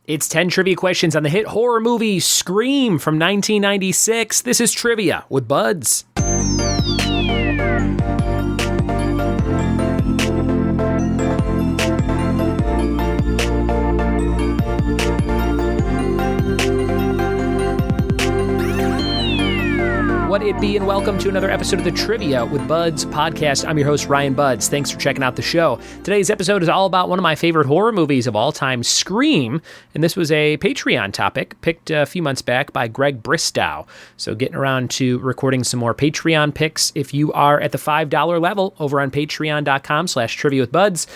It's 10 trivia questions on the hit horror movie Scream from 1996. This is Trivia with Buds. What it be, and welcome to another episode of the Trivia with Buds podcast. I'm your host, Ryan Buds. Thanks for checking out the show. Today's episode is all about one of my favorite horror movies of all time, Scream, and this was a Patreon topic picked a few months back by Greg Bristow. So getting around to recording some more Patreon picks. If you are at the $5 level over on patreon.com/trivia with Buds,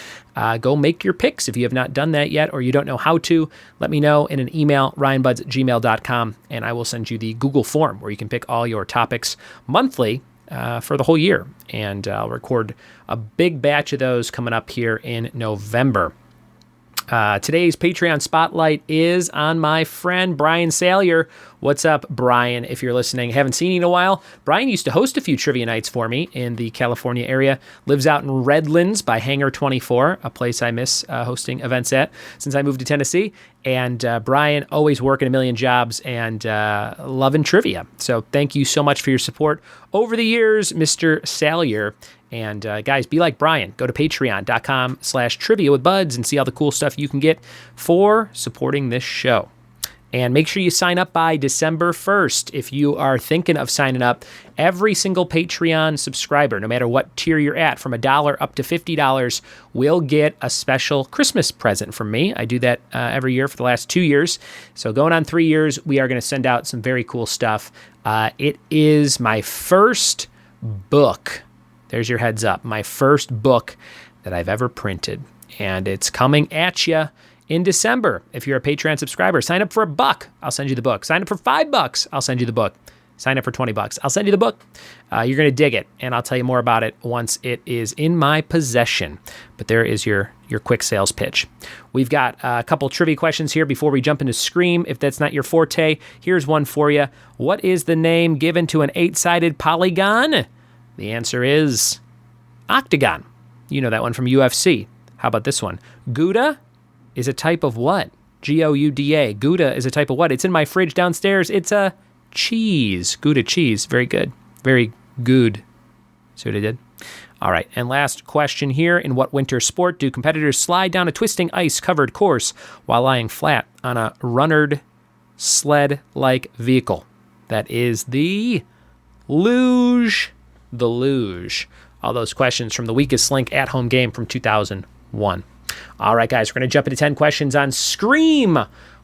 go make your picks if you have not done that yet or you don't know how to. Let me know in an email, ryanbuds@gmail.com, and I will send you the Google form where you can pick all your topics monthly for the whole year. And I'll record a big batch of those coming up here in November. Today's Patreon spotlight is on my friend Brian Salyer. What's up, Brian? If you're listening, haven't seen you in a while. Brian used to host a few trivia nights for me in the California area. Lives out in Redlands by Hangar 24, a place I miss hosting events at since I moved to Tennessee. And Brian, always working a million jobs and loving trivia. So thank you so much for your support over the years, Mr. Salyer. And guys, be like Brian. Go to patreon.com/trivia with Buds and see all the cool stuff you can get for supporting this show. And make sure you sign up by December 1st. If you are thinking of signing up, every single Patreon subscriber, no matter what tier you're at, from $1 up to $50, will get a special Christmas present from me. I do that every year for the last 2 years. So going on 3 years, we are going to send out some very cool stuff. It is my first book. There's your heads up. My first book that I've ever printed. And it's coming at you in December. If you're a Patreon subscriber, sign up for $1, I'll send you the book. Sign up for $5, I'll send you the book. Sign up for $20, I'll send you the book. You're going to dig it, and I'll tell you more about it once it is in my possession. But there is your quick sales pitch. We've got a couple trivia questions here before we jump into Scream. If that's not your forte, here's one for you. What is the name given to an 8-sided polygon? The answer is octagon. You know that one from UFC. How about this one? Gouda is a type of what? Gouda. Gouda is a type of what? It's in my fridge downstairs. It's a cheese. Gouda cheese. Very good. Very good. See what I did? All right. And last question here. In what winter sport do competitors slide down a twisting ice-covered course while lying flat on a runnered sled-like vehicle? That is the luge. The luge. All those questions from the Weakest Link at-home game from 2001. All right, guys, we're going to jump into 10 questions on Scream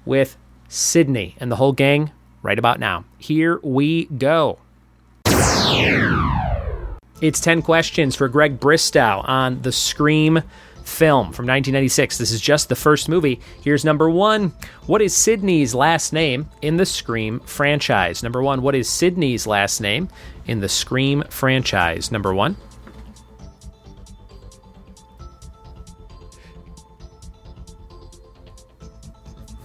with Sydney and the whole gang right about now. Here we go. It's 10 questions for Greg Bristow on the Scream film from 1996. This is just the first movie. Here's number 1. What is Sydney's last name in the Scream franchise? Number 1, what is Sydney's last name in the Scream franchise? Number 1.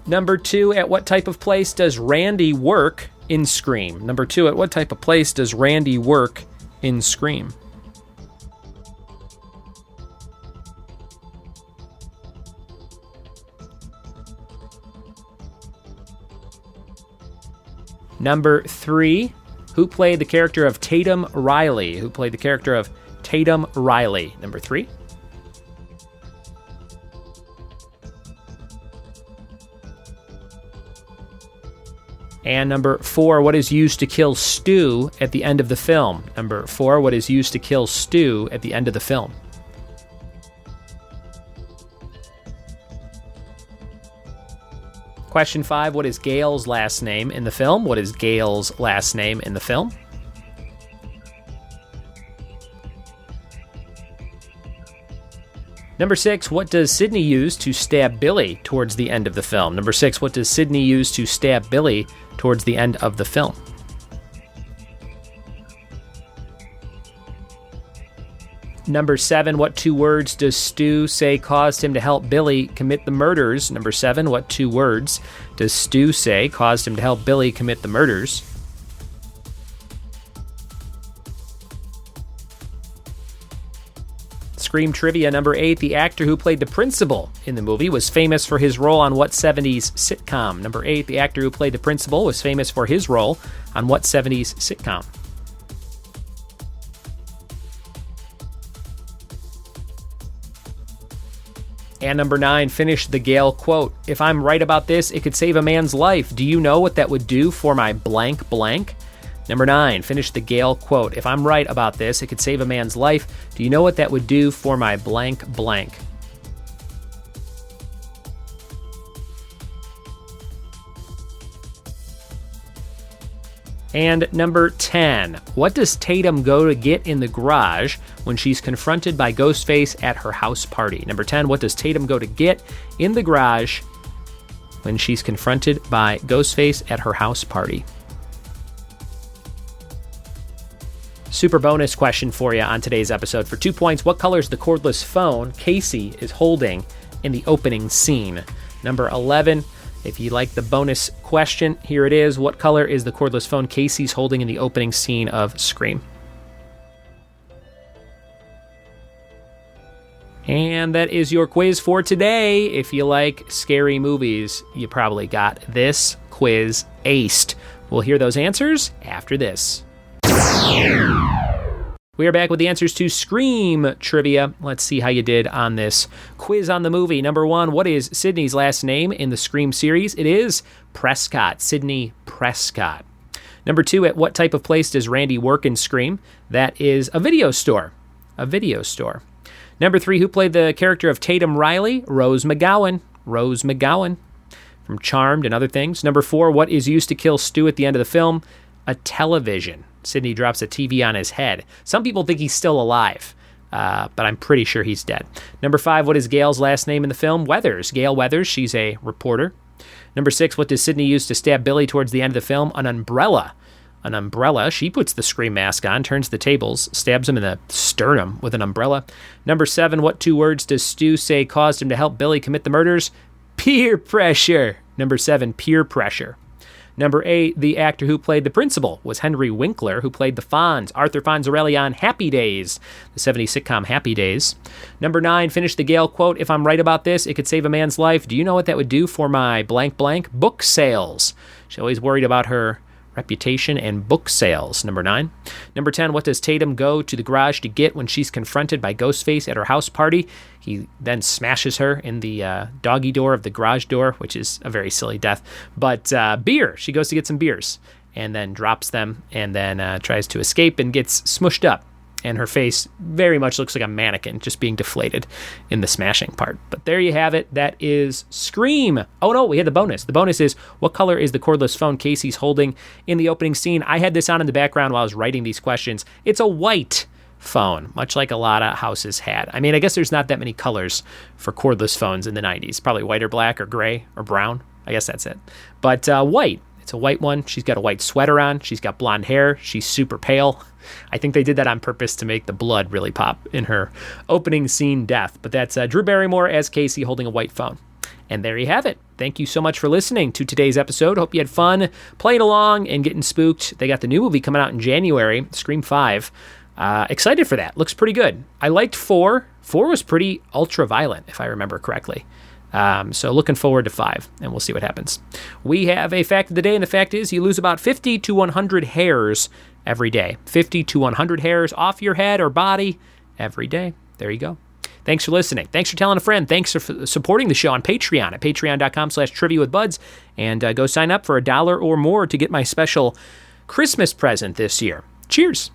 Number 2, at what type of place does Randy work in Scream? Number 2, at what type of place does Randy work in Scream? Number 3, who played the character of Tatum Riley? Who played the character of Tatum Riley? Number 3. And number 4, what is used to kill Stu at the end of the film? Number 4, what is used to kill Stu at the end of the film? Question 5, what is Gayle's last name in the film? What is Gayle's last name in the film? Number 6, what does Sydney use to stab Billy towards the end of the film? Number 6, what does Sydney use to stab Billy towards the end of the film? Number 7, what 2 words does Stu say caused him to help Billy commit the murders? Number 7, what 2 words does Stu say caused him to help Billy commit the murders? Scream trivia. Number 8, the actor who played the principal in the movie was famous for his role on what 70s sitcom? Number 8, the actor who played the principal was famous for his role on what 70s sitcom? And number 9, finish the Gayle quote. If I'm right about this, it could save a man's life. Do you know what that would do for my blank blank? Number 9, finish the Gayle quote. If I'm right about this, it could save a man's life. Do you know what that would do for my blank blank? And number 10, what does Tatum go to get in the garage when she's confronted by Ghostface at her house party? Number 10, what does Tatum go to get in the garage when she's confronted by Ghostface at her house party? Super bonus question for you on today's episode. For 2 points, what color is the cordless phone Casey is holding in the opening scene? Number 11, if you like the bonus question, here it is. What color is the cordless phone Casey's holding in the opening scene of Scream? And that is your quiz for today. If you like scary movies, you probably got this quiz aced. We'll hear those answers after this. We are back with the answers to Scream trivia. Let's see how you did on this quiz on the movie. Number 1, what is Sidney's last name in the Scream series? It is Prescott, Sidney Prescott. Number 2, at what type of place does Randy work in Scream? That is a video store. A video store. Number 3, who played the character of Tatum Riley? Rose McGowan. Rose McGowan from Charmed and other things. Number 4, what is used to kill Stu at the end of the film? A television. Sidney drops a TV on his head. Some people think he's still alive, but I'm pretty sure he's dead. Number 5, what is Gayle's last name in the film? Weathers. Gayle Weathers. She's a reporter. Number 6, what does Sidney use to stab Billy towards the end of the film? An umbrella. An umbrella. She puts the Scream mask on, turns the tables, stabs him in the sternum with an umbrella. Number 7, what 2 words does Stu say caused him to help Billy commit the murders? Peer pressure. Number 7, peer pressure. Number 8, the actor who played the principal was Henry Winkler, who played the Fonz, Arthur Fonzarelli on Happy Days, the 70s sitcom Happy Days. Number 9, finish the Gayle quote. If I'm right about this, it could save a man's life. Do you know what that would do for my blank blank? Book sales. She's always worried about her reputation and book sales. Number 9. Number 10, what does Tatum go to the garage to get when she's confronted by Ghostface at her house party? He then smashes her in the doggy door of the garage door, which is a very silly death. But beer. She goes to get some beers and then drops them and then tries to escape and gets smushed up. And her face very much looks like a mannequin just being deflated in the smashing part. But there you have it. That is Scream. Oh, no, we had the bonus. The bonus is, what color is the cordless phone Casey's holding in the opening scene? I had this on in the background while I was writing these questions. It's a white phone, much like a lot of houses had. I mean, I guess there's not that many colors for cordless phones in the 90s. Probably white or black or gray or brown. I guess that's it. But white. It's a white one. She's got a white sweater on. She's got blonde hair. She's super pale. I think they did that on purpose to make the blood really pop in her opening scene death. But that's Drew Barrymore as Casey holding a white phone. And there you have it. Thank you so much for listening to today's episode. Hope you had fun playing along and getting spooked. They got the new movie coming out in January, Scream 5. Excited for that. Looks pretty good. I liked 4. 4 was pretty ultra-violent, if I remember correctly. So looking forward to 5, and we'll see what happens. We have a fact of the day, and the fact is you lose about 50 to 100 hairs every day. 50 to 100 hairs off your head or body every day. There you go. Thanks for listening. Thanks for telling a friend. Thanks for supporting the show on Patreon at patreon.com/triviawithbuds. And go sign up for $1 or more to get my special Christmas present this year. Cheers.